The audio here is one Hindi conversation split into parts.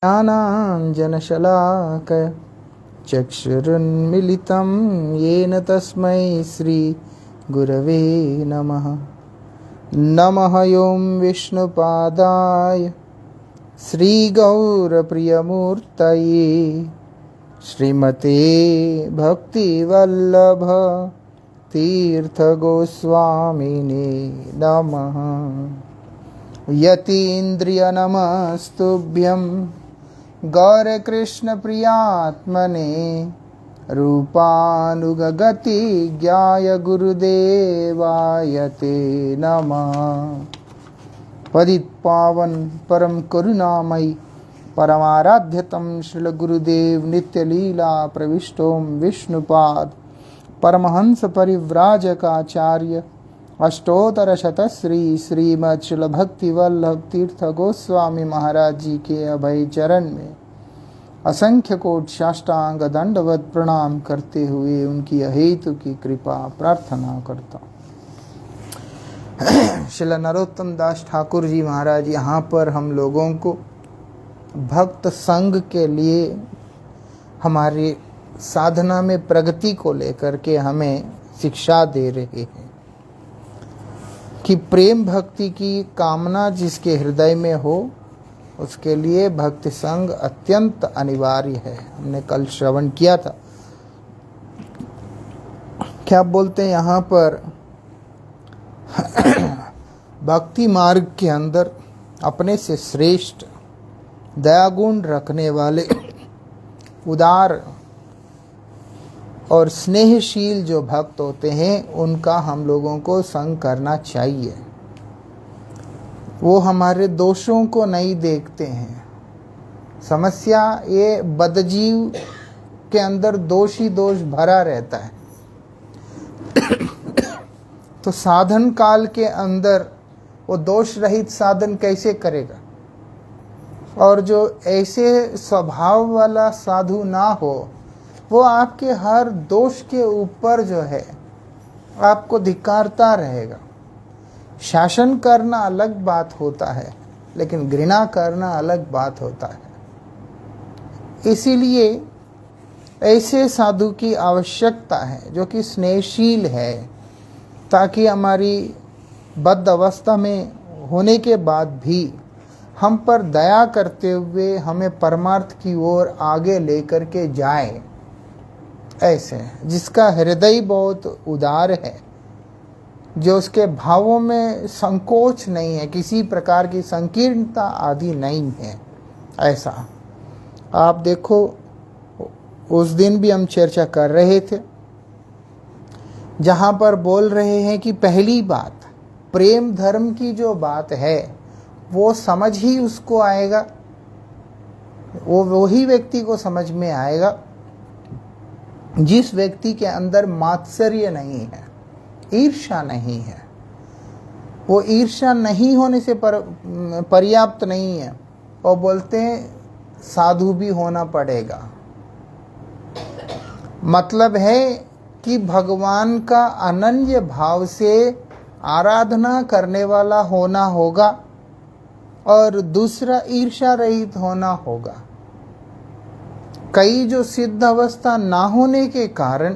ज्ञानाञ्जनशलाकया चक्षुरुन्मीलितं येन तस्मै श्रीगुरवे नमः। नमः ॐ विष्णुपादाय श्रीगौरप्रियमूर्तये श्रीमते भक्तिवल्लभ तीर्थगोस्वामिने नमः। यतीन्द्रियनमस्तुभ्यं गौरकृष्णप्रियात्मने रूपानुगगतिज्ञाय गुरुदेवाय ते नमः। पतितपावन परम करुणामयि परमाराध्यतम श्रील गुरुदेव नित्यलीला प्रविष्टों विष्णुपाद परमहंस परिव्राजकाचार्य अष्टोत्तर शतश्री श्रीमद् श्रील भक्तिवल्लभ तीर्थ गोस्वामी महाराज जी के अभय चरण में असंख्य कोट साष्टांग दंडवत प्रणाम करते हुए उनकी अहेतु की कृपा प्रार्थना करता हूँ। श्रील नरोत्तम दास ठाकुर जी महाराज यहाँ पर हम लोगों को भक्त संघ के लिए हमारी साधना में प्रगति को लेकर के हमें शिक्षा दे रहे हैं कि प्रेम भक्ति की कामना जिसके हृदय में हो उसके लिए भक्ति संग अत्यंत अनिवार्य है। हमने कल श्रवण किया था। क्या बोलते हैं यहाँ पर भक्ति मार्ग के अंदर अपने से श्रेष्ठ दयागुण रखने वाले उदार और स्नेहशील जो भक्त होते हैं उनका हम लोगों को संग करना चाहिए। वो हमारे दोषों को नहीं देखते हैं। समस्या ये बदजीव के अंदर दोष ही दोष भरा रहता है। तो साधन काल के अंदर वो दोष रहित साधन कैसे करेगा। और जो ऐसे स्वभाव वाला साधु ना हो वो आपके हर दोष के ऊपर जो है आपको धिक्कारता रहेगा। शासन करना अलग बात होता है लेकिन घृणा करना अलग बात होता है। इसीलिए ऐसे साधु की आवश्यकता है जो कि स्नेहशील है, ताकि हमारी बद्ध अवस्था में होने के बाद भी हम पर दया करते हुए हमें परमार्थ की ओर आगे लेकर के जाए। ऐसे जिसका हृदय बहुत उदार है, जो उसके भावों में संकोच नहीं है, किसी प्रकार की संकीर्णता आदि नहीं है। ऐसा आप देखो, उस दिन भी हम चर्चा कर रहे थे जहाँ पर बोल रहे हैं कि पहली बात प्रेम धर्म की जो बात है वो समझ ही उसको आएगा, वो वही व्यक्ति को समझ में आएगा जिस व्यक्ति के अंदर मात्सर्य नहीं है, ईर्ष्या नहीं है। वो ईर्ष्या नहीं होने से पर्याप्त नहीं है और बोलते हैं साधु भी होना पड़ेगा। मतलब है कि भगवान का अनन्य भाव से आराधना करने वाला होना होगा और दूसरा ईर्ष्या रहित होना होगा। कई जो सिद्ध अवस्था ना होने के कारण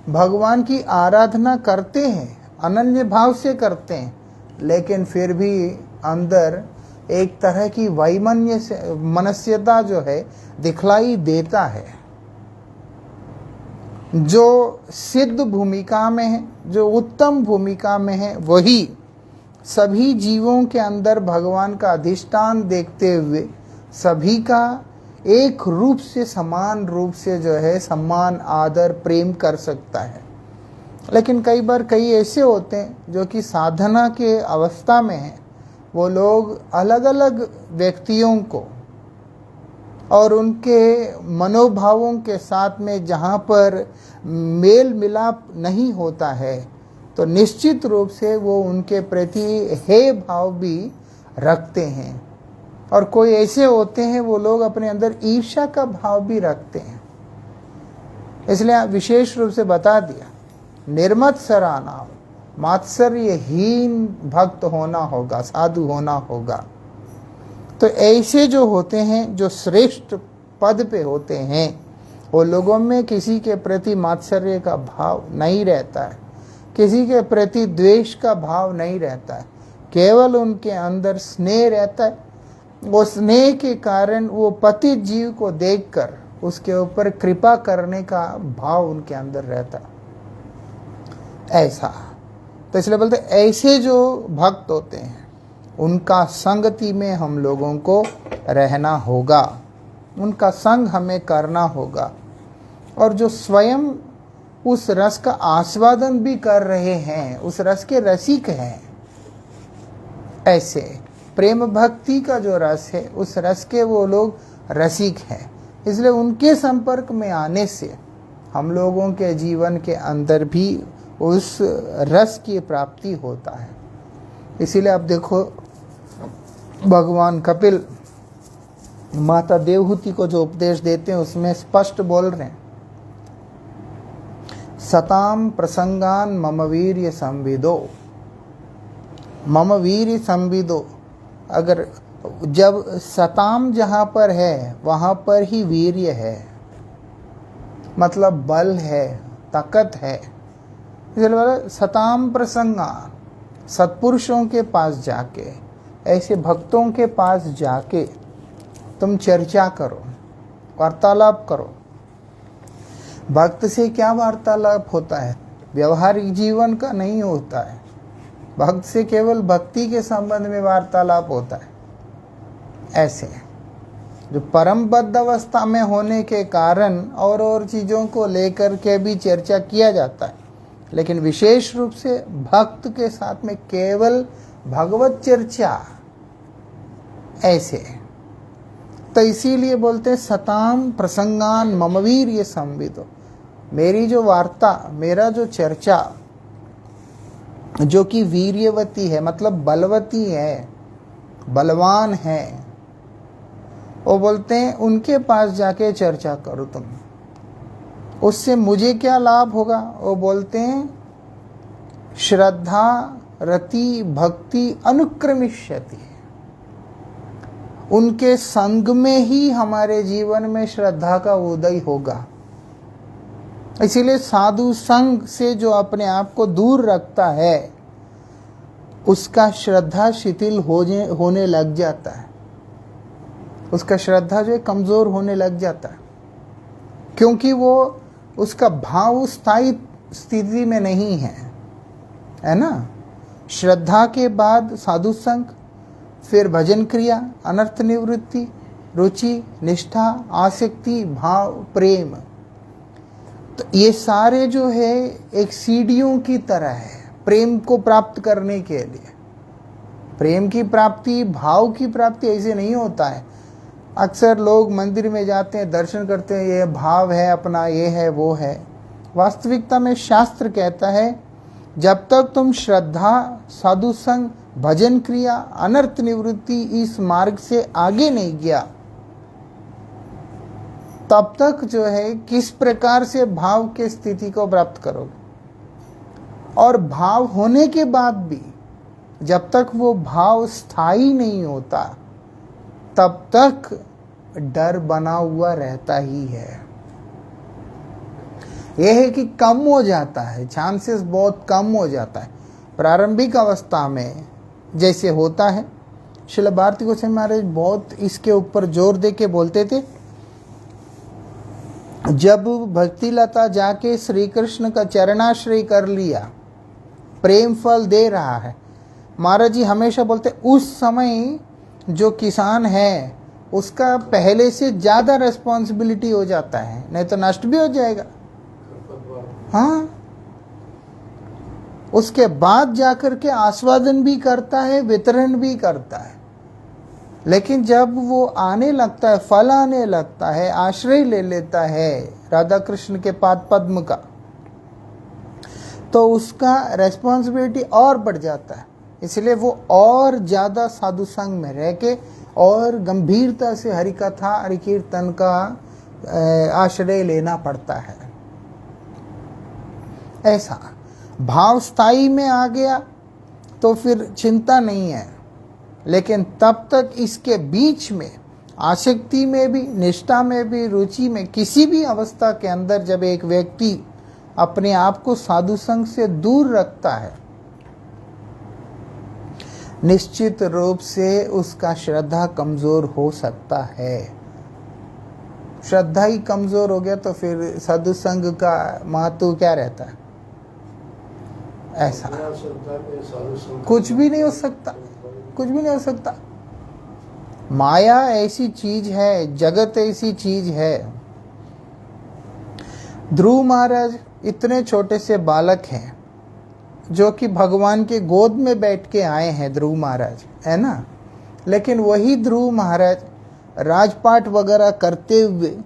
भगवान की आराधना करते हैं, अनन्य भाव से करते हैं, लेकिन फिर भी अंदर एक तरह की वैमन्य से मनस्यता जो है दिखलाई देता है। जो सिद्ध भूमिका में है, जो उत्तम भूमिका में है, वही सभी जीवों के अंदर भगवान का अधिष्ठान देखते हुए सभी का एक रूप से समान रूप से जो है सम्मान आदर प्रेम कर सकता है। लेकिन कई बार कई ऐसे होते हैं जो कि साधना के अवस्था में हैं, वो लोग अलग अलग व्यक्तियों को और उनके मनोभावों के साथ में जहाँ पर मेल मिलाप नहीं होता है तो निश्चित रूप से वो उनके प्रति हेय भाव भी रखते हैं। और कोई ऐसे होते हैं वो लोग अपने अंदर ईर्ष्या का भाव भी रखते हैं। इसलिए विशेष रूप से बता दिया, निर्मत्सरा नाम, मात्सर्यहीन भक्त होना होगा, साधु होना होगा। तो ऐसे जो होते हैं, जो श्रेष्ठ पद पे होते हैं, वो लोगों में किसी के प्रति मात्सर्य का भाव नहीं रहता है, किसी के प्रति द्वेष का भाव नहीं रहता है, केवल उनके अंदर स्नेह रहता है। वो स्नेह के कारण वो पतित जीव को देखकर उसके ऊपर कृपा करने का भाव उनके अंदर रहता है। ऐसा तो इसलिए बोलते ऐसे जो भक्त होते हैं उनका संगति में हम लोगों को रहना होगा, उनका संग हमें करना होगा। और जो स्वयं उस रस का आस्वादन भी कर रहे हैं, उस रस के रसिक हैं, ऐसे प्रेम भक्ति का जो रस है उस रस के वो लोग रसिक हैं। इसलिए उनके संपर्क में आने से हम लोगों के जीवन के अंदर भी उस रस की प्राप्ति होता है। इसीलिए आप देखो भगवान कपिल माता देवहूति को जो उपदेश देते हैं उसमें स्पष्ट बोल रहे हैं, सताम प्रसंगान मम वीर्य संविदो, मम वीर्य संविदो। अगर जब सताम जहाँ पर है वहाँ पर ही वीर्य है, मतलब बल है, ताकत है। इसलिए सताम प्रसंगान, सत्पुरुषों के पास जाके, ऐसे भक्तों के पास जाके तुम चर्चा करो, वार्तालाप करो। भक्त से क्या वार्तालाप होता है? व्यवहारिक जीवन का नहीं होता है। भक्त से केवल भक्ति के संबंध में वार्तालाप होता है। ऐसे जो परमबद्ध अवस्था में होने के कारण और चीज़ों को लेकर के भी चर्चा किया जाता है, लेकिन विशेष रूप से भक्त के साथ में केवल भगवत चर्चा। ऐसे तो इसीलिए बोलते सताम प्रसंगान मम वीर्य संविदो, मेरी जो वार्ता, मेरा जो चर्चा जो कि वीर्यवती है, मतलब बलवती है, बलवान है, वो बोलते हैं उनके पास जाके चर्चा करो तुम। उससे मुझे क्या लाभ होगा? वो बोलते हैं श्रद्धा रति भक्ति अनुक्रमिष्यति, उनके संग में ही हमारे जीवन में श्रद्धा का उदय होगा। इसीलिए साधु संग से जो अपने आप को दूर रखता है उसका श्रद्धा शिथिल होने लग जाता है, उसका श्रद्धा जो है कमजोर होने लग जाता है, क्योंकि वो उसका भाव स्थायी स्थिति में नहीं है ना। श्रद्धा के बाद साधु संग, फिर भजन क्रिया, अनर्थ निवृत्ति, रुचि, निष्ठा, आसक्ति, भाव, प्रेम। तो ये सारे जो है एक सीढ़ियों की तरह है प्रेम को प्राप्त करने के लिए। प्रेम की प्राप्ति, भाव की प्राप्ति ऐसे नहीं होता है। अक्सर लोग मंदिर में जाते हैं, दर्शन करते हैं, ये भाव है अपना, ये है वो है। वास्तविकता में शास्त्र कहता है जब तक तुम श्रद्धा, साधु संग, भजन क्रिया, अनर्थ निवृत्ति इस मार्ग से आगे नहीं गया, तब तक जो है किस प्रकार से भाव के स्थिति को प्राप्त करोगे। और भाव होने के बाद भी जब तक वो भाव स्थायी नहीं होता तब तक डर बना हुआ रहता ही है। यह है कि कम हो जाता है, चांसेस बहुत कम हो जाता है। प्रारंभिक अवस्था में जैसे होता है, श्रील भारती गोस्वामी महाराज बहुत इसके ऊपर जोर दे के बोलते थे। जब भक्ति लता जाके श्री कृष्ण का चरणाश्रय कर लिया, प्रेम फल दे रहा है, महाराज जी हमेशा बोलते उस समय जो किसान है उसका पहले से ज़्यादा रेस्पॉन्सिबिलिटी हो जाता है, नहीं तो नष्ट भी हो जाएगा। हाँ, उसके बाद जाकर के आस्वादन भी करता है, वितरण भी करता है। लेकिन जब वो आने लगता है, फल आने लगता है, आश्रय ले लेता है राधा कृष्ण के पाद पद्म का, तो उसका रेस्पॉन्सिबिलिटी और बढ़ जाता है। इसलिए वो और ज़्यादा साधु संग में रह के और गंभीरता से हरि कथा, हरि कीर्तन का आश्रय लेना पड़ता है। ऐसा भाव स्थायी में आ गया तो फिर चिंता नहीं है, लेकिन तब तक इसके बीच में आसक्ति में भी, निष्ठा में भी, रुचि में, किसी भी अवस्था के अंदर जब एक व्यक्ति अपने आप को साधु संग से दूर रखता है, निश्चित रूप से उसका श्रद्धा कमजोर हो सकता है। श्रद्धा ही कमजोर हो गया तो फिर साधु संग का महत्व क्या रहता है? ऐसा कुछ भी नहीं हो सकता, कुछ भी नहीं हो सकता। माया ऐसी चीज है, जगत ऐसी चीज है। ध्रुव महाराज इतने छोटे से बालक हैं जो कि भगवान के गोद में बैठ के आए हैं, ध्रुव महाराज, है ना। लेकिन वही ध्रुव महाराज राजपाट वगैरह करते हुए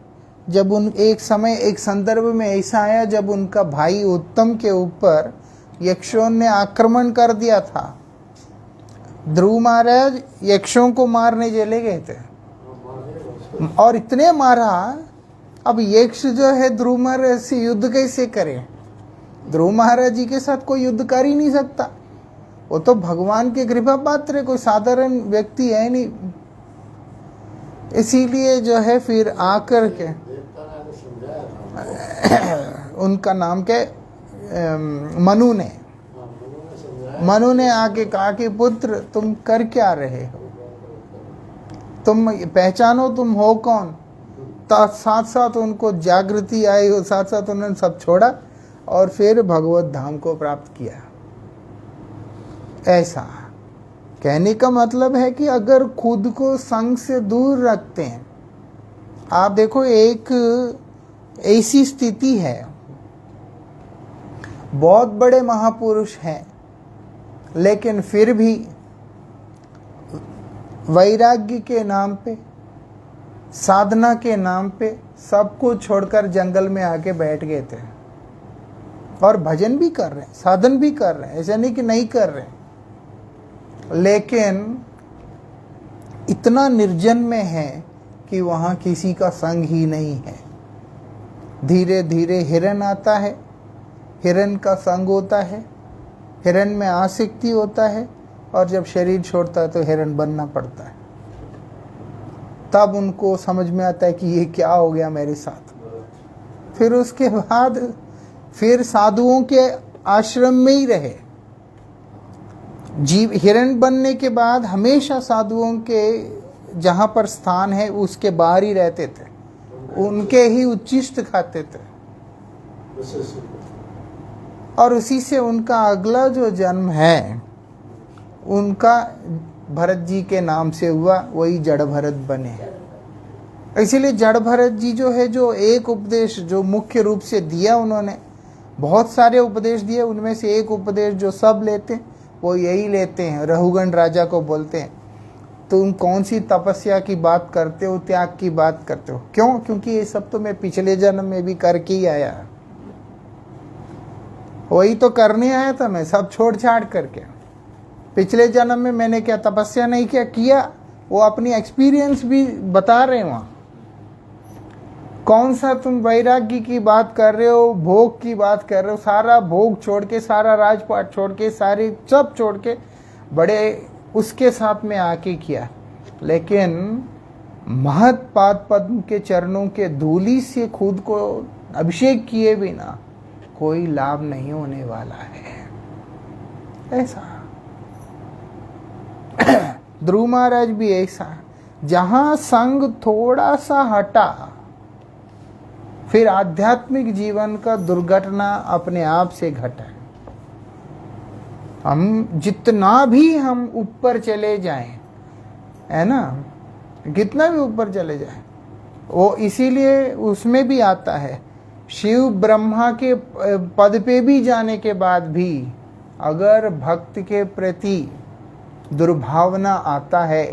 जब उन एक समय एक संदर्भ में ऐसा आया जब उनका भाई उत्तम के ऊपर यक्षों ने आक्रमण कर दिया था, ध्रुव महाराज यक्षों को मारने चले गए थे और इतने मारा। अब यक्ष जो है ध्रुव महाराज से युद्ध कैसे करें? ध्रुव महाराज जी के साथ कोई युद्ध कर ही नहीं सकता, वो तो भगवान के कृपा पात्र, कोई साधारण व्यक्ति है नहीं। इसीलिए जो है फिर आकर के उनका नाम क्या, मनु ने आके कहा कि पुत्र तुम कर क्या रहे हो, तुम पहचानो तुम हो कौन। साथ साथ उनको जागृति आई, साथ साथ उन्होंने सब छोड़ा और फिर भगवत धाम को प्राप्त किया। ऐसा कहने का मतलब है कि अगर खुद को संग से दूर रखते हैं, आप देखो एक ऐसी स्थिति है, बहुत बड़े महापुरुष हैं लेकिन फिर भी वैराग्य के नाम पे, साधना के नाम पे सब कुछ छोड़कर जंगल में आके बैठ गए थे और भजन भी कर रहे हैं, साधन भी कर रहे हैं, ऐसा नहीं कि नहीं कर रहे हैं, लेकिन इतना निर्जन में है कि वहाँ किसी का संग ही नहीं है। धीरे धीरे हिरन आता है, हिरन का संग होता है, हिरन में आसक्ति होता है और जब शरीर छोड़ता है तो हिरन बनना पड़ता है। तब उनको समझ में आता है कि ये क्या हो गया मेरे साथ। फिर उसके बाद फिर साधुओं के आश्रम में ही रहे। जीव हिरन बनने के बाद हमेशा साधुओं के जहाँ पर स्थान है उसके बाहर ही रहते थे, उनके ही उच्छिष्ट खाते थे और उसी से उनका अगला जो जन्म है उनका भरत जी के नाम से हुआ, वही जड़ भरत बने। इसीलिए जड़ भरत जी जो है, जो एक उपदेश जो मुख्य रूप से दिया उन्होंने, बहुत सारे उपदेश दिए, उनमें से एक उपदेश जो सब लेते हैं वो यही लेते हैं। रहुगण राजा को बोलते हैं तुम कौन सी तपस्या की बात करते हो, त्याग की बात करते हो, क्यों? क्योंकि ये सब तो मैं पिछले जन्म में भी करके ही आया, वही तो करने आया था मैं, सब छोड़ छाड़ करके। पिछले जन्म में मैंने क्या तपस्या नहीं किया, वो अपनी एक्सपीरियंस भी बता रहे हैं वहाँ। कौन सा तुम वैराग्य की बात कर रहे हो, भोग की बात कर रहे हो, सारा भोग छोड़ के, सारा राजपाट छोड़ के, सारी सब छोड़ के बड़े उसके साथ में आके किया, लेकिन महत पाद पद्म के चरणों के धूली से खुद को अभिषेक किए बिना कोई लाभ नहीं होने वाला है। ऐसा ध्रुव महाराज भी ऐसा, जहां संग थोड़ा सा हटा फिर आध्यात्मिक जीवन का दुर्घटना अपने आप से घटा। हम जितना भी हम ऊपर चले जाएं, है ना, कितना भी ऊपर चले जाएं, वो इसीलिए उसमें भी आता है, शिव ब्रह्मा के पद पे भी जाने के बाद भी अगर भक्त के प्रति दुर्भावना आता है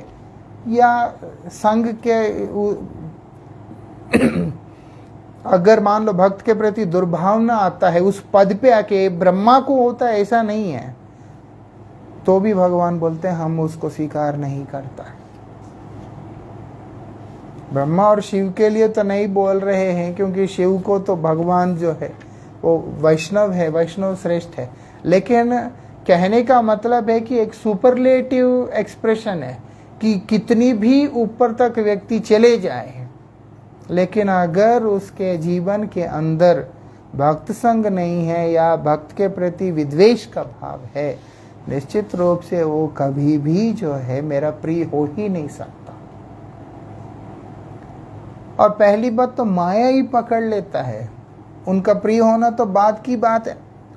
या संग के अगर मान लो भक्त के प्रति दुर्भावना आता है, उस पद पे आके ब्रह्मा को होता है ऐसा नहीं है, तो भी भगवान बोलते हैं हम उसको स्वीकार नहीं करता। ब्रह्मा और शिव के लिए तो नहीं बोल रहे हैं, क्योंकि शिव को तो भगवान जो है वो वैष्णव है, वैष्णव श्रेष्ठ है, लेकिन कहने का मतलब है कि एक सुपरलेटिव एक्सप्रेशन है कि कितनी भी ऊपर तक व्यक्ति चले जाए, लेकिन अगर उसके जीवन के अंदर भक्त संग नहीं है या भक्त के प्रति विद्वेष का भाव है, निश्चित रूप से वो कभी भी जो है मेरा प्रिय हो ही नहीं सकता। और पहली बात तो माया ही पकड़ लेता है। उनका प्रिय होना तो बाद की बात है,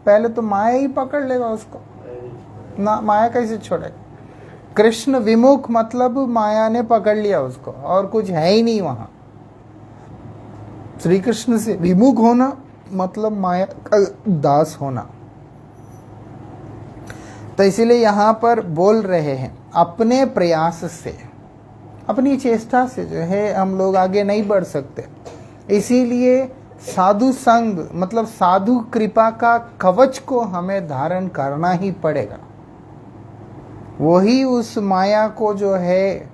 पहले तो माया ही पकड़ लेगा उसको ना। माया कैसे छोड़ेगा? कृष्ण विमुख मतलब माया ने पकड़ लिया उसको, और कुछ है ही नहीं वहां। श्री कृष्ण से विमुख होना मतलब माया का दास होना। तो इसीलिए यहां पर बोल रहे हैं अपने प्रयास से, अपनी चेष्टा से जो है हम लोग आगे नहीं बढ़ सकते। इसीलिए साधु संग मतलब साधु कृपा का कवच को हमें धारण करना ही पड़ेगा। वही उस माया को जो है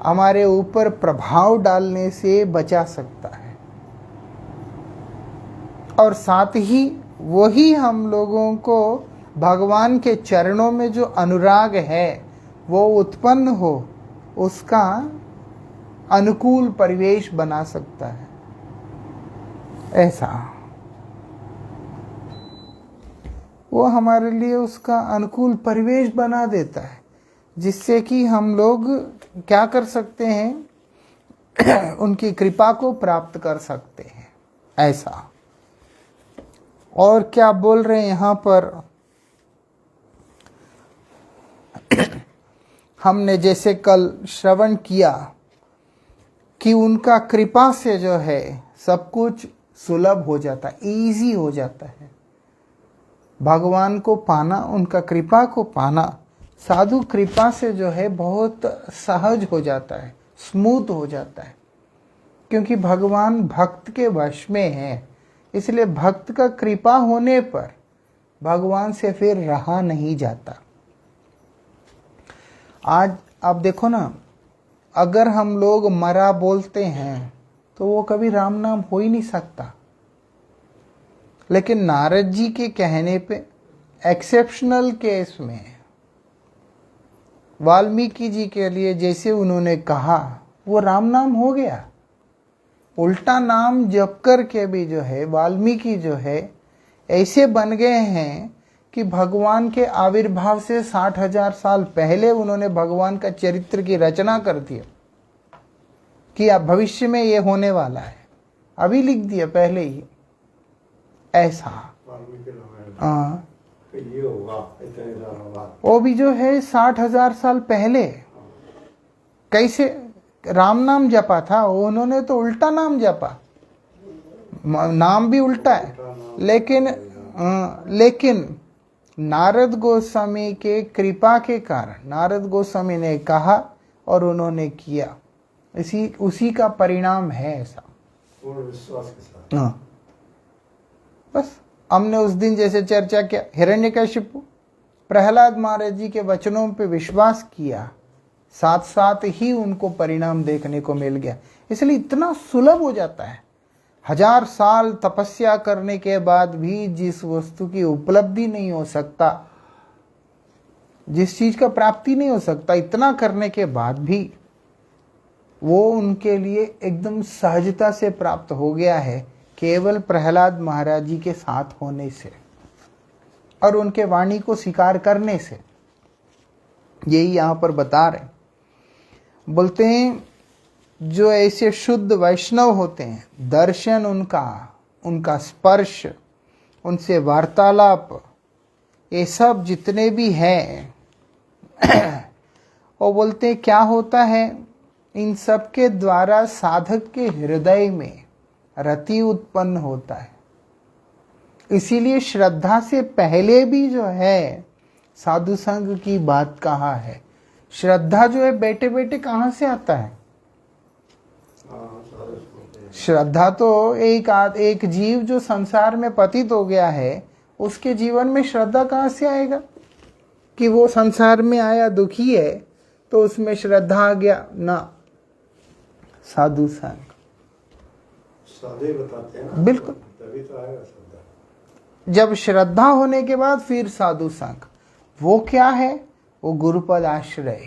हमारे ऊपर प्रभाव डालने से बचा सकता है, और साथ ही वही हम लोगों को भगवान के चरणों में जो अनुराग है वो उत्पन्न हो, उसका अनुकूल परिवेश बना सकता है। ऐसा वो हमारे लिए उसका अनुकूल परिवेश बना देता है, जिससे कि हम लोग क्या कर सकते हैं, उनकी कृपा को प्राप्त कर सकते हैं। ऐसा और क्या बोल रहे हैं यहाँ पर, हमने जैसे कल श्रवण किया कि उनका कृपा से जो है सब कुछ सुलभ हो जाता है, इजी हो जाता है। भगवान को पाना, उनका कृपा को पाना साधु कृपा से जो है बहुत सहज हो जाता है, स्मूथ हो जाता है, क्योंकि भगवान भक्त के वश में है। इसलिए भक्त का कृपा होने पर भगवान से फिर रहा नहीं जाता। आज आप देखो ना, अगर हम लोग मरा बोलते हैं तो वो कभी राम नाम हो ही नहीं सकता। लेकिन नारद जी के कहने पे एक्सेप्शनल केस में वाल्मीकि जी के लिए जैसे उन्होंने कहा वो राम नाम हो गया। उल्टा नाम जप करके भी जो है वाल्मीकि जो है ऐसे बन गए हैं कि भगवान के आविर्भाव से 60,000 साल पहले उन्होंने भगवान का चरित्र की रचना कर दिया कि अब भविष्य में ये होने वाला है, अभी लिख दिया पहले ही। ऐसा हाँ, ये होगा, वो भी जो है 60,000 साल पहले कैसे राम नाम जपा था, उन्होंने तो उल्टा नाम जपा, नाम भी उल्टा है। लेकिन नारद गोस्वामी के कृपा के कारण नारद गोस्वामी ने कहा और उन्होंने किया, उसी का परिणाम है ऐसा। पूर्ण विश्वास के साथ। हाँ, बस हमने उस दिन जैसे चर्चा किया, हिरण्यकशिपु प्रहलाद महाराज जी के वचनों पे विश्वास किया, साथ साथ ही उनको परिणाम देखने को मिल गया। इसलिए इतना सुलभ हो जाता है। 1000 साल तपस्या करने के बाद भी जिस वस्तु की उपलब्धि नहीं हो सकता, जिस चीज का प्राप्ति नहीं हो सकता, इतना करने के बाद भी वो उनके लिए एकदम सहजता से प्राप्त हो गया है, केवल प्रहलाद महाराज जी के साथ होने से और उनके वाणी को स्वीकार करने से। यही यहां पर बता रहे, बोलते हैं जो ऐसे शुद्ध वैष्णव होते हैं, दर्शन उनका स्पर्श, उनसे वार्तालाप, ये सब जितने भी हैं वो बोलते हैं क्या होता है, इन सब के द्वारा साधक के हृदय में रति उत्पन्न होता है। इसीलिए श्रद्धा से पहले भी जो है साधु संग की बात कहा है। श्रद्धा जो है बैठे बैठे कहाँ से आता है? श्रद्धा तो एक जीव जो संसार में पतित हो गया है, उसके जीवन में श्रद्धा कहाँ से आएगा? कि वो संसार में आया दुखी है तो उसमें श्रद्धा आ गया ना, साधु संग। साधे बताते हैं ना, बिल्कुल, तभी तो आएगा श्रद्धा। जब श्रद्धा होने के बाद फिर साधु संग। वो क्या है? वो गुरुपद आश्रय।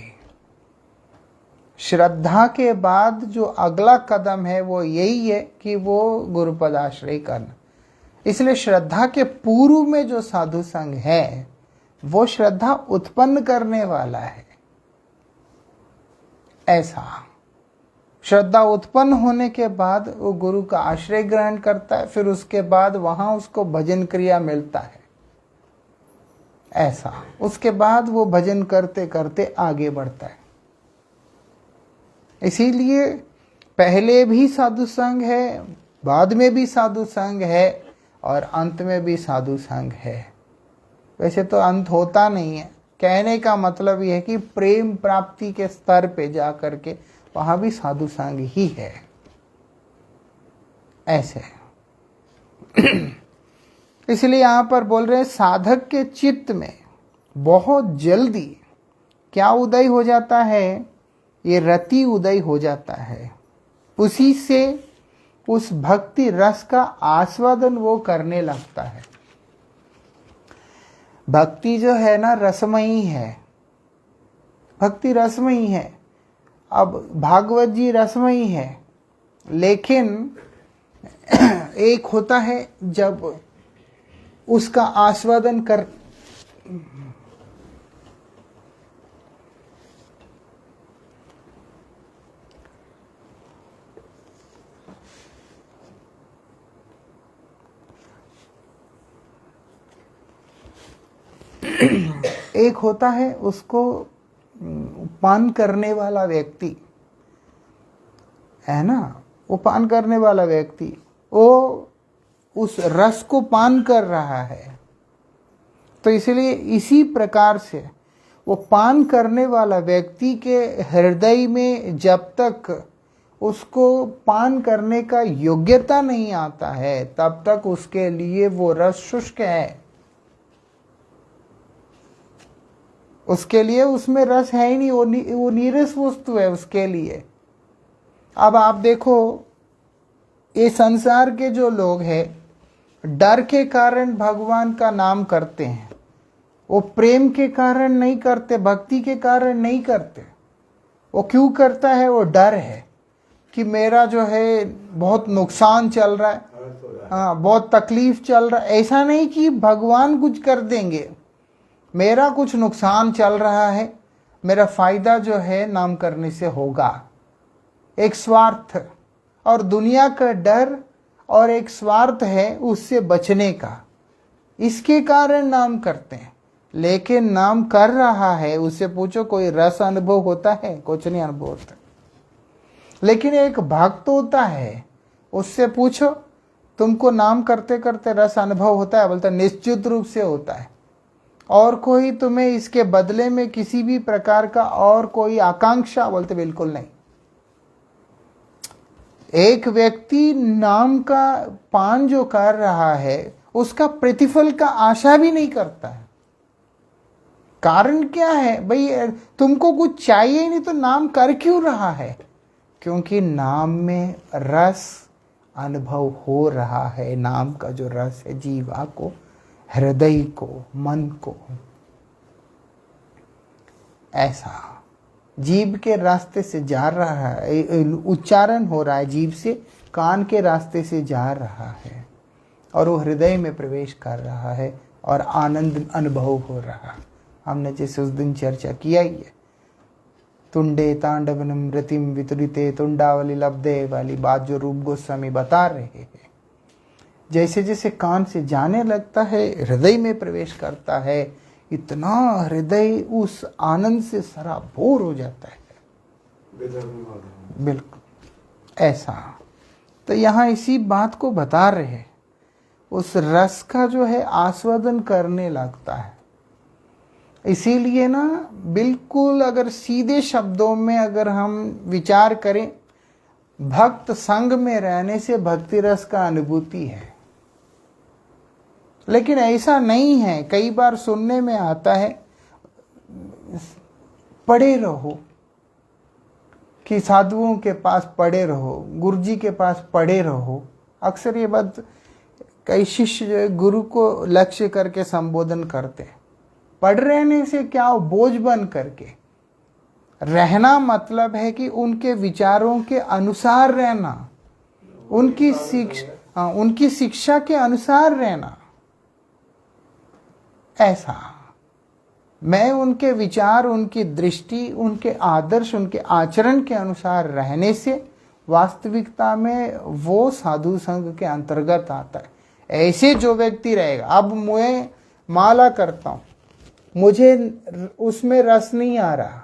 श्रद्धा के बाद जो अगला कदम है वो यही है कि वो गुरुपद आश्रय करना। इसलिए श्रद्धा के पूर्व में जो साधु संग है वो श्रद्धा उत्पन्न करने वाला है। ऐसा श्रद्धा उत्पन्न होने के बाद वो गुरु का आश्रय ग्रहण करता है, फिर उसके बाद वहां उसको भजन क्रिया मिलता है। ऐसा उसके बाद वो भजन करते करते आगे बढ़ता है। इसीलिए पहले भी साधु संग है, बाद में भी साधु संग है और अंत में भी साधु संग है। वैसे तो अंत होता नहीं है, कहने का मतलब यह है कि प्रेम प्राप्ति के स्तर पे जा करके वहां भी साधु संग ही है। ऐसे इसलिए यहां पर बोल रहे हैं साधक के चित्त में बहुत जल्दी क्या उदय हो जाता है? ये रति उदय हो जाता है। उसी से उस भक्ति रस का आस्वादन वो करने लगता है। भक्ति जो है ना रसमयी है, भक्ति रसमयी है। अब भागवत जी रसमयी है, लेकिन एक होता है जब उसका आस्वादन कर एक होता है उसको पान करने वाला व्यक्ति है ना, वो पान करने वाला व्यक्ति वो उस रस को पान कर रहा है। तो इसलिए इसी प्रकार से वो पान करने वाला व्यक्ति के हृदय में जब तक उसको पान करने का योग्यता नहीं आता है तब तक उसके लिए वो रस शुष्क है। उसके लिए उसमें रस है ही नहीं, वो नीरस वस्तु है उसके लिए। अब आप देखो ये संसार के जो लोग हैं डर के कारण भगवान का नाम करते हैं, वो प्रेम के कारण नहीं करते, भक्ति के कारण नहीं करते। वो क्यों करता है? वो डर है कि मेरा जो है बहुत नुकसान चल रहा है, हाँ बहुत तकलीफ चल रहा है। ऐसा नहीं कि भगवान कुछ कर देंगे, मेरा कुछ नुकसान चल रहा है, मेरा फायदा जो है नाम करने से होगा। एक स्वार्थ और दुनिया का डर और एक स्वार्थ है उससे बचने का, इसके कारण नाम करते हैं। लेकिन नाम कर रहा है उससे पूछो कोई रस अनुभव होता है? कुछ नहीं अनुभव होता। लेकिन एक भक्त होता है उससे पूछो तुमको नाम करते करते रस अनुभव होता है? बोलता निश्चित रूप से होता है। और कोई तुम्हें इसके बदले में किसी भी प्रकार का और कोई आकांक्षा? बोलते बिल्कुल नहीं। एक व्यक्ति नाम का पान जो कर रहा है उसका प्रतिफल का आशा भी नहीं करता है। कारण क्या है भाई? तुमको कुछ चाहिए ही नहीं तो नाम कर क्यों रहा है? क्योंकि नाम में रस अनुभव हो रहा है। नाम का जो रस है जीवा को, हृदय को, मन को, ऐसा जीभ के रास्ते से जा रहा है, उच्चारण हो रहा है जीभ से, कान के रास्ते से जा रहा है और वो हृदय में प्रवेश कर रहा है और आनंद अनुभव हो रहा है। हमने जैसे उस दिन चर्चा किया ही है, तुंडे तांडवनम रतिम वितरिते तुंडावली लब्धे वाली बात जो रूप गोस्वामी बता रहे हैं। जैसे जैसे कान से जाने लगता है हृदय में प्रवेश करता है, इतना हृदय उस आनंद से सराबोर हो जाता है। बिल्कुल ऐसा। तो यहाँ इसी बात को बता रहे हैं, उस रस का जो है आस्वादन करने लगता है। इसीलिए ना बिल्कुल अगर सीधे शब्दों में अगर हम विचार करें, भक्त संग में रहने से भक्ति रस का अनुभूति है। लेकिन ऐसा नहीं है। कई बार सुनने में आता है पड़े रहो, कि साधुओं के पास पड़े रहो, गुरुजी के पास पड़े रहो। अक्सर ये बात कई शिष्य गुरु को लक्ष्य करके संबोधन करते हैं, पढ़ रहने से क्या हो, बोझ बन करके रहना मतलब है कि उनके विचारों के अनुसार रहना, उनकी शिक्षा के अनुसार रहना। ऐसा मैं उनके विचार, उनकी दृष्टि, उनके आदर्श, उनके आचरण के अनुसार रहने से वास्तविकता में वो साधु संघ के अंतर्गत आता है। ऐसे जो व्यक्ति रहेगा, अब मैं माला करता हूं, मुझे उसमें रस नहीं आ रहा,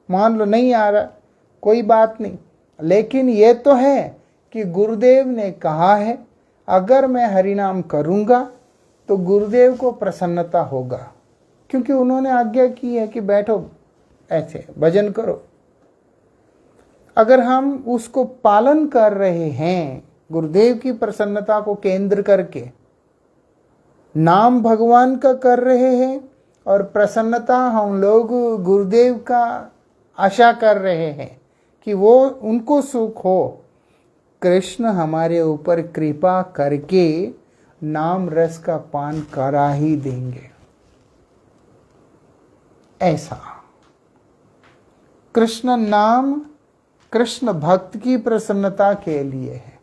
मान लो नहीं आ रहा, कोई बात नहीं, लेकिन ये तो है कि गुरुदेव ने कहा है अगर मैं हरिनाम करूंगा तो गुरुदेव को प्रसन्नता होगा, क्योंकि उन्होंने आज्ञा की है कि बैठो ऐसे भजन करो। अगर हम उसको पालन कर रहे हैं, गुरुदेव की प्रसन्नता को केंद्र करके नाम भगवान का कर रहे हैं और प्रसन्नता हम लोग गुरुदेव का आशा कर रहे हैं कि वो उनको सुख हो, कृष्ण हमारे ऊपर कृपा करके नाम रस का पान करा ही देंगे। ऐसा कृष्ण नाम कृष्ण भक्त की प्रसन्नता के लिए है।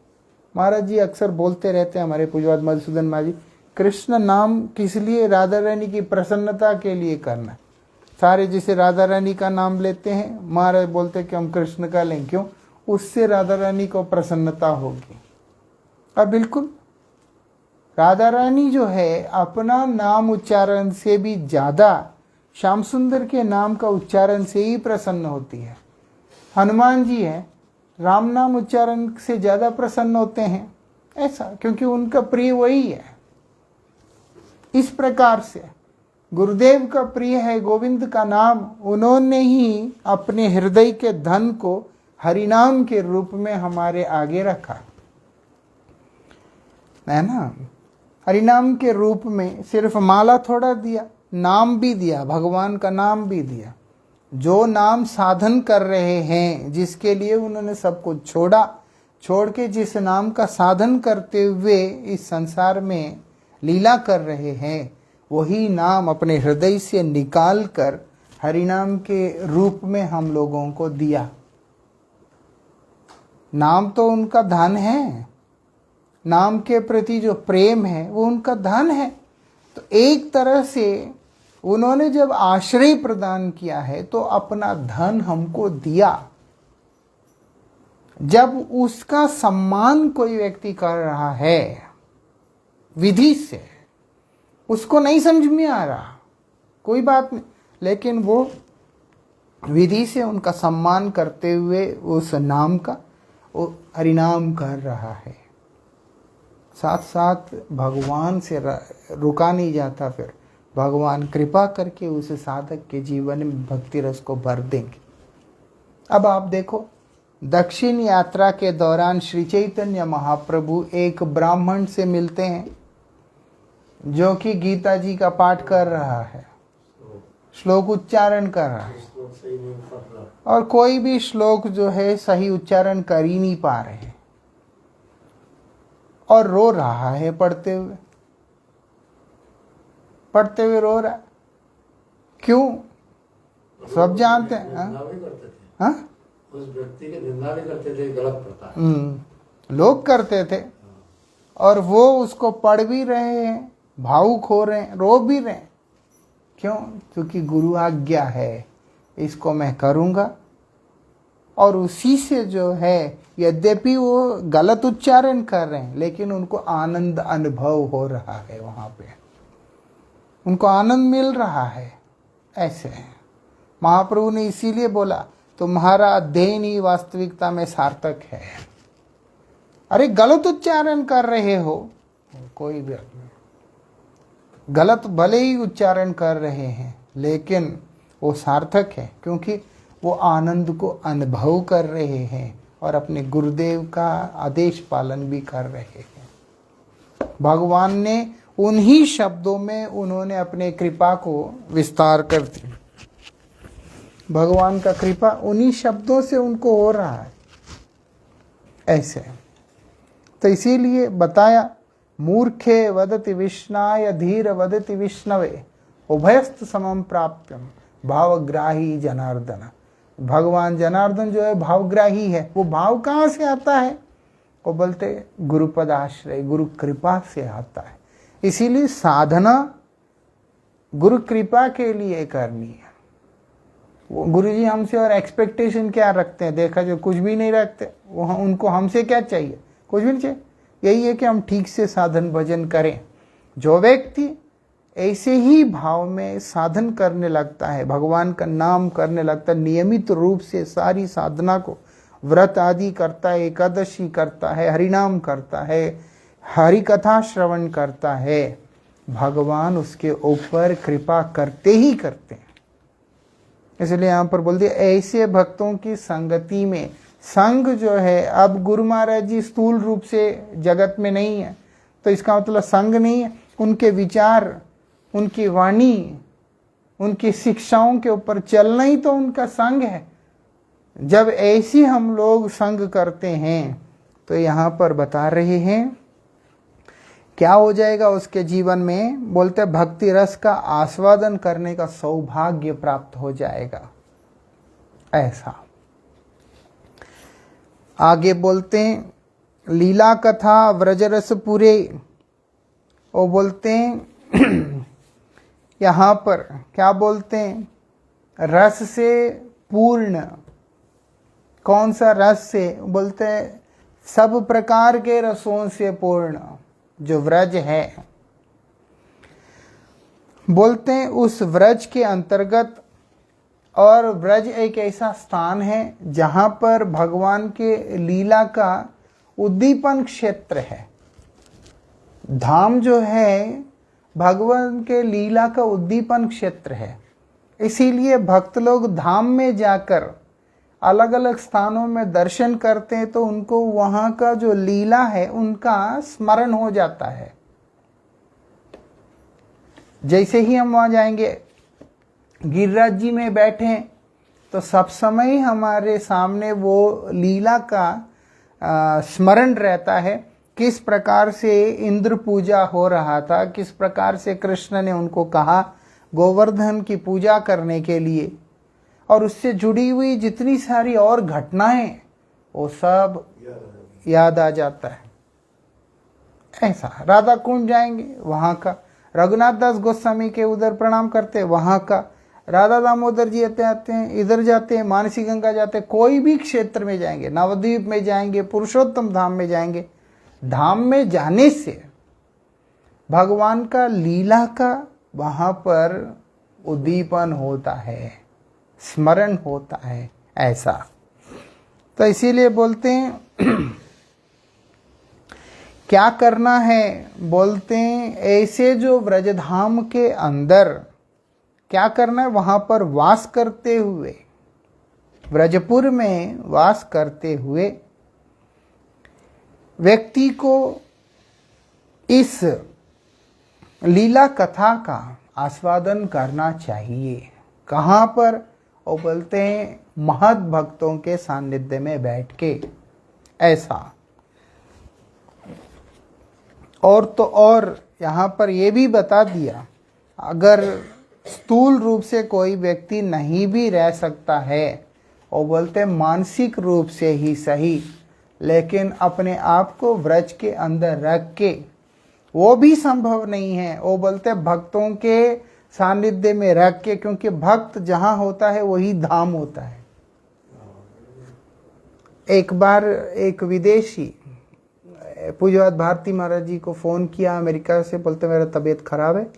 महाराज जी अक्सर बोलते रहते हैं, हमारे पूज्यपाद मधुसूदन महाराज जी, कृष्ण नाम किस लिए? राधा रानी की प्रसन्नता के लिए करना है। सारे जिसे राधा रानी का नाम लेते हैं, महाराज बोलते हैं कि हम कृष्ण का लें, क्यों? उससे राधा रानी को प्रसन्नता होगी। और बिल्कुल राधा रानी जो है अपना नाम उच्चारण से भी ज्यादा श्याम सुंदर के नाम का उच्चारण से ही प्रसन्न होती है। हनुमान जी है, राम नाम उच्चारण से ज्यादा प्रसन्न होते हैं, ऐसा क्योंकि उनका प्रिय वही है। इस प्रकार से गुरुदेव का प्रिय है गोविंद का नाम, उन्होंने ही अपने हृदय के धन को हरिनाम के रूप में हमारे आगे रखा है ना। हरिनाम के रूप में सिर्फ माला थोड़ा दिया, नाम भी दिया, भगवान का नाम भी दिया। जो नाम साधन कर रहे हैं, जिसके लिए उन्होंने सब कुछ छोड़ा, छोड़ के जिस नाम का साधन करते हुए इस संसार में लीला कर रहे हैं, वही नाम अपने हृदय से निकाल कर हरिनाम के रूप में हम लोगों को दिया। नाम तो उनका धन है, नाम के प्रति जो प्रेम है वो उनका धन है। तो एक तरह से उन्होंने जब आश्रय प्रदान किया है तो अपना धन हमको दिया। जब उसका सम्मान कोई व्यक्ति कर रहा है विधि से, उसको नहीं समझ में आ रहा, कोई बात नहीं, लेकिन वो विधि से उनका सम्मान करते हुए उस नाम का वो हरिनाम कर रहा है। साथ साथ भगवान से रुका नहीं जाता, फिर भगवान कृपा करके उस साधक के जीवन में भक्ति रस को भर देंगे। अब आप देखो, दक्षिण यात्रा के दौरान श्री चैतन्य महाप्रभु एक ब्राह्मण से मिलते हैं जो कि गीता जी का पाठ कर रहा है, श्लोक उच्चारण कर रहा है, और कोई भी श्लोक जो है सही उच्चारण कर ही नहीं पा रहे हैं और रो रहा है पढ़ते हुए रो रहा है। क्यों? सब जानते हैं। हाँ, उस व्यक्ति की निंदा भी करते थे, गलत पढ़ता है, लोग करते थे, और वो उसको पढ़ भी रहे हैं, भावुक हो रहे हैं, रो भी रहे हैं। क्यों? क्योंकि गुरु आज्ञा है, इसको मैं करूँगा। और उसी से जो है, यद्यपि वो गलत उच्चारण कर रहे हैं, लेकिन उनको आनंद अनुभव हो रहा है, वहाँ पे उनको आनंद मिल रहा है। ऐसे महाप्रभु ने इसीलिए बोला तुम्हारा अध्ययन ही वास्तविकता में सार्थक है। अरे गलत उच्चारण कर रहे हो, कोई भी गलत भले ही उच्चारण कर रहे हैं, लेकिन वो सार्थक है, क्योंकि वो आनंद को अनुभव कर रहे हैं और अपने गुरुदेव का आदेश पालन भी कर रहे हैं। भगवान ने उन्हीं शब्दों में उन्होंने अपने कृपा को विस्तार कर दी। भगवान का कृपा उन्हीं शब्दों से उनको हो रहा है। ऐसे तो इसीलिए बताया, मूर्खे वदति विष्णाय धीर वदति विष्णवे, उभयस्त समम प्राप्यम भावग्राही जनार्दन। भगवान जनार्दन जो है भावग्राही है। वो भाव कहाँ से आता है? वो बोलते गुरुपद आश्रय, गुरु कृपा से आता है। इसीलिए साधना गुरु कृपा के लिए करनी है। वो गुरु जी हमसे और एक्सपेक्टेशन क्या रखते हैं? देखा जो कुछ भी नहीं रखते। वो उनको हमसे क्या चाहिए? कुछ भी नहीं चाहिए। यही है कि हम ठीक से साधन भजन करें। जो व्यक्ति ऐसे ही भाव में साधन करने लगता है, भगवान का नाम करने लगता है, नियमित रूप से सारी साधना को, व्रत आदि करता है, एकादशी करता है, हरिनाम करता है, हरि कथा श्रवण करता है, भगवान उसके ऊपर कृपा करते ही करते हैं। इसलिए यहाँ पर बोल दिया ऐसे भक्तों की संगति में। संग जो है, अब गुरु महाराज जी स्थूल रूप से जगत में नहीं है, तो इसका मतलब संग नहीं है। उनके विचार, उनकी वाणी, उनकी शिक्षाओं के ऊपर चलना ही तो उनका संग है। जब ऐसी हम लोग संग करते हैं तो यहाँ पर बता रहे हैं क्या हो जाएगा उसके जीवन में। बोलते भक्ति रस का आस्वादन करने का सौभाग्य प्राप्त हो जाएगा। ऐसा आगे बोलते हैं लीला कथा व्रजरस पूरे। वो बोलते हैं यहाँ पर क्या बोलते हैं? रस से पूर्ण। कौन सा रस से? बोलते हैं सब प्रकार के रसों से पूर्ण जो व्रज है। बोलते हैं उस व्रज के अंतर्गत, और व्रज एक ऐसा स्थान है जहाँ पर भगवान के लीला का उद्दीपन क्षेत्र है। धाम जो है भगवान के लीला का उद्दीपन क्षेत्र है। इसीलिए भक्त लोग धाम में जाकर अलग अलग स्थानों में दर्शन करते हैं तो उनको वहाँ का जो लीला है उनका स्मरण हो जाता है। जैसे ही हम वहाँ जाएंगे, गिरिराज जी में बैठे तो सब समय हमारे सामने वो लीला का स्मरण रहता है। किस प्रकार से इंद्र पूजा हो रहा था, किस प्रकार से कृष्ण ने उनको कहा गोवर्धन की पूजा करने के लिए, और उससे जुड़ी हुई जितनी सारी और घटनाएं वो सब याद आ जाता है। ऐसा राधा कुंड जाएंगे, वहाँ का रघुनाथ दास गोस्वामी के उधर प्रणाम करते, वहाँ का राधा दामोदर जी आते हैं, इधर जाते हैं, मानसी गंगा जाते हैं, कोई भी क्षेत्र में जाएंगे, नवद्वीप में जाएंगे, पुरुषोत्तम धाम में जाएंगे। धाम में जाने से भगवान का लीला का वहाँ पर उद्दीपन होता है, स्मरण होता है। ऐसा तो इसीलिए बोलते हैं क्या करना है? बोलते हैं ऐसे जो व्रजधाम के अंदर क्या करना है, वहां पर वास करते हुए, व्रजपुर में वास करते हुए व्यक्ति को इस लीला कथा का आस्वादन करना चाहिए। कहाँ पर? वो बोलते हैं महत भक्तों के सानिध्य में बैठ के। ऐसा और तो और यहाँ पर ये भी बता दिया, अगर स्थूल रूप से कोई व्यक्ति नहीं भी रह सकता है, वो बोलते मानसिक रूप से ही सही, लेकिन अपने आप को व्रज के अंदर रख के वो भी संभव नहीं है। वो बोलते भक्तों के सानिध्य में रख के, क्योंकि भक्त जहाँ होता है वही धाम होता है। एक बार एक विदेशी पूज्यपाद भारती महाराज जी को फ़ोन किया अमेरिका से, बोलते मेरा तबीयत खराब है,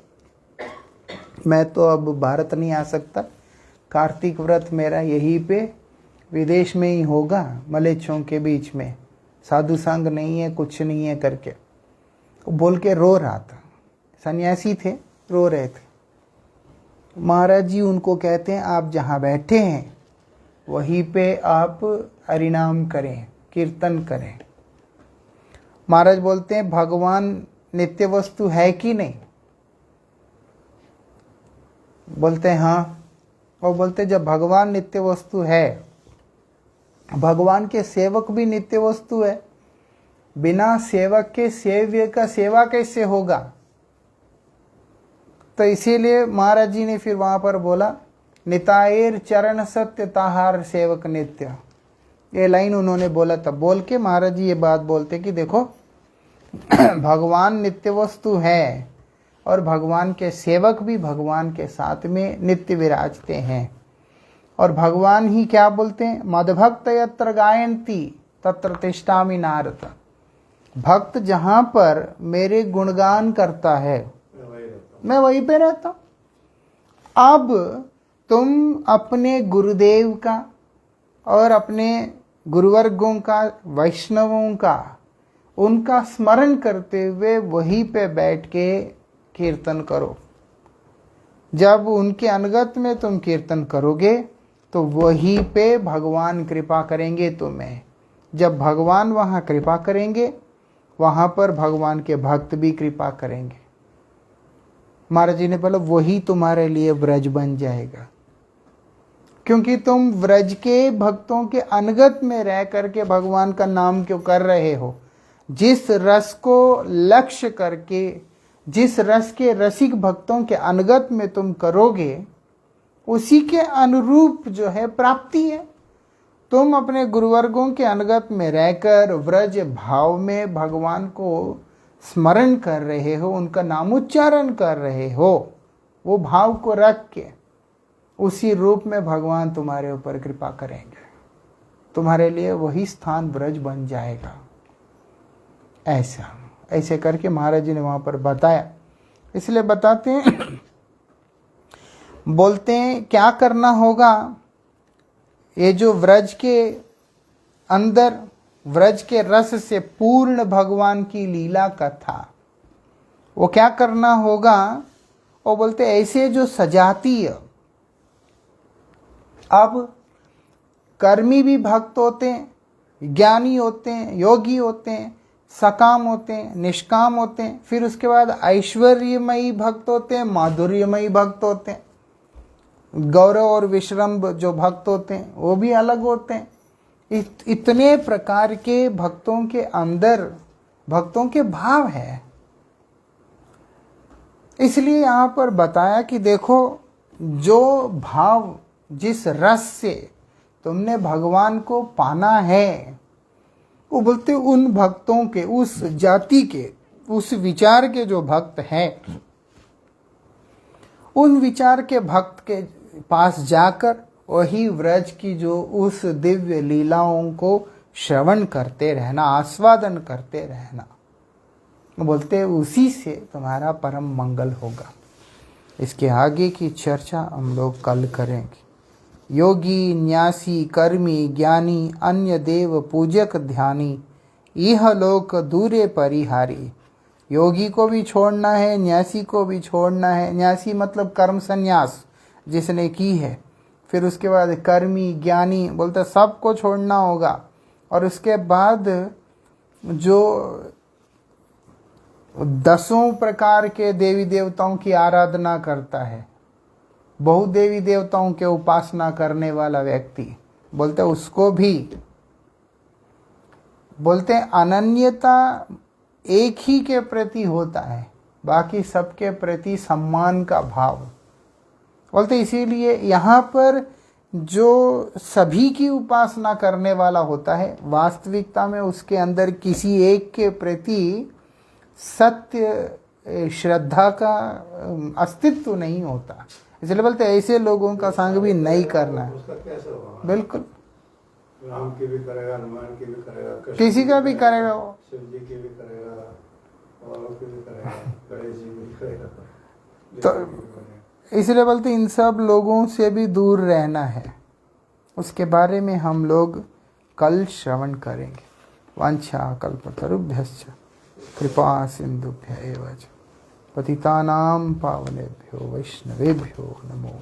मैं तो अब भारत नहीं आ सकता, कार्तिक व्रत मेरा यहीं पे विदेश में ही होगा, मलेच्छों के बीच में, साधु संग नहीं है, कुछ नहीं है करके बोल के रो रहा था। सन्यासी थे, रो रहे थे। महाराज जी उनको कहते हैं आप जहाँ बैठे हैं वहीं पे आप हरिनाम करें, कीर्तन करें। महाराज बोलते हैं भगवान नित्य वस्तु है कि नहीं? बोलते हैं हाँ। और बोलते जब भगवान नित्य वस्तु है, भगवान के सेवक भी नित्य वस्तु है, बिना सेवक के सेव्य का सेवा कैसे होगा? तो इसीलिए महाराज जी ने फिर वहां पर बोला, निताएर चरण सत्य ताहार सेवक नित्य। ये लाइन उन्होंने बोला था। बोल के महाराज जी ये बात बोलते कि देखो भगवान नित्य वस्तु है और भगवान के सेवक भी भगवान के साथ में नित्य विराजते हैं। और भगवान ही क्या बोलते हैं, मदभक्त यत्र गायन्ति तत्र तिष्ठामि नारद। भक्त जहां पर मेरे गुणगान करता है मैं वहीं पे रहता हूं। अब तुम अपने गुरुदेव का और अपने गुरुवर्गों का, वैष्णवों का, उनका स्मरण करते हुए वहीं पे बैठ के कीर्तन करो। जब उनके अनुगत में तुम कीर्तन करोगे तो वहीं पे भगवान कृपा करेंगे तुम्हें। जब भगवान वहाँ कृपा करेंगे वहाँ पर भगवान के भक्त भी कृपा करेंगे। महाराज जी ने बोला वही तुम्हारे लिए व्रज बन जाएगा, क्योंकि तुम व्रज के भक्तों के अनुगत में रह करके भगवान का नाम क्यों कर रहे हो। जिस रस को लक्ष्य करके, जिस रस के रसिक भक्तों के अनुगत में तुम करोगे उसी के अनुरूप जो है प्राप्ति है। तुम अपने गुरुवर्गों के अनुगत में रहकर व्रज भाव में भगवान को स्मरण कर रहे हो, उनका नामोच्चारण कर रहे हो, वो भाव को रख के उसी रूप में भगवान तुम्हारे ऊपर कृपा करेंगे। तुम्हारे लिए वही स्थान व्रज बन जाएगा। ऐसे करके महाराज जी ने वहां पर बताया। इसलिए बताते हैं, बोलते हैं क्या करना होगा। ये जो व्रज के अंदर, व्रज के रस से पूर्ण भगवान की लीला कथा, वो क्या करना होगा। वो बोलते ऐसे जो सजातीय, अब कर्मी भी भक्त होते हैं, ज्ञानी होते हैं, योगी होते हैं, सकाम होते हैं, निष्काम होते हैं, फिर उसके बाद ऐश्वर्यमयी भक्त होते हैं, माधुर्यमयी भक्त होते हैं, गौरव और विश्रम्भ जो भक्त होते हैं वो भी अलग होते हैं। इतने प्रकार के भक्तों के अंदर भक्तों के भाव है। इसलिए यहाँ पर बताया कि देखो जो भाव, जिस रस से तुमने भगवान को पाना है, वो बोलते उन भक्तों के, उस जाति के, उस विचार के जो भक्त हैं, उन विचार के भक्त के पास जाकर वही व्रज की जो उस दिव्य लीलाओं को श्रवण करते रहना, आस्वादन करते रहना। बोलते उसी से तुम्हारा परम मंगल होगा। इसके आगे की चर्चा हम लोग कल करेंगे। योगी न्यासी कर्मी ज्ञानी अन्य देव पूजक ध्यानी, यह लोक दूरे परिहारी। योगी को भी छोड़ना है, न्यासी को भी छोड़ना है। न्यासी मतलब कर्म संन्यास जिसने की है। फिर उसके बाद कर्मी ज्ञानी, बोलते सबको छोड़ना होगा। और उसके बाद जो 10 प्रकार के देवी देवताओं की आराधना करता है, बहु देवी देवताओं के उपासना करने वाला व्यक्ति, बोलते उसको भी, बोलते अनन्यता एक ही के प्रति होता है, बाकी सबके प्रति सम्मान का भाव। बोलते इसीलिए यहाँ पर जो सभी की उपासना करने वाला होता है, वास्तविकता में उसके अंदर किसी एक के प्रति सत्य श्रद्धा का अस्तित्व नहीं होता। इसलिए बोलते ऐसे लोगों का संग भी नहीं करना है। उसका कैसे होगा? बिल्कुल, राम की भी करेगा, हनुमान की भी करेगा, किसी का भी करेगा, वो शिव जी की भी करेगा, औरों की भी करेगा, गणेश जी भी करेगा। तो इसलिए बोलते इन सब लोगों से भी दूर रहना है। उसके बारे में हम लोग कल श्रवण करेंगे। वांछा कल्पतरुभ्यश्च कृपा सिंधुभ्य एव च पतितानां पावनेभ्यो वैष्णवेभ्यो नमो।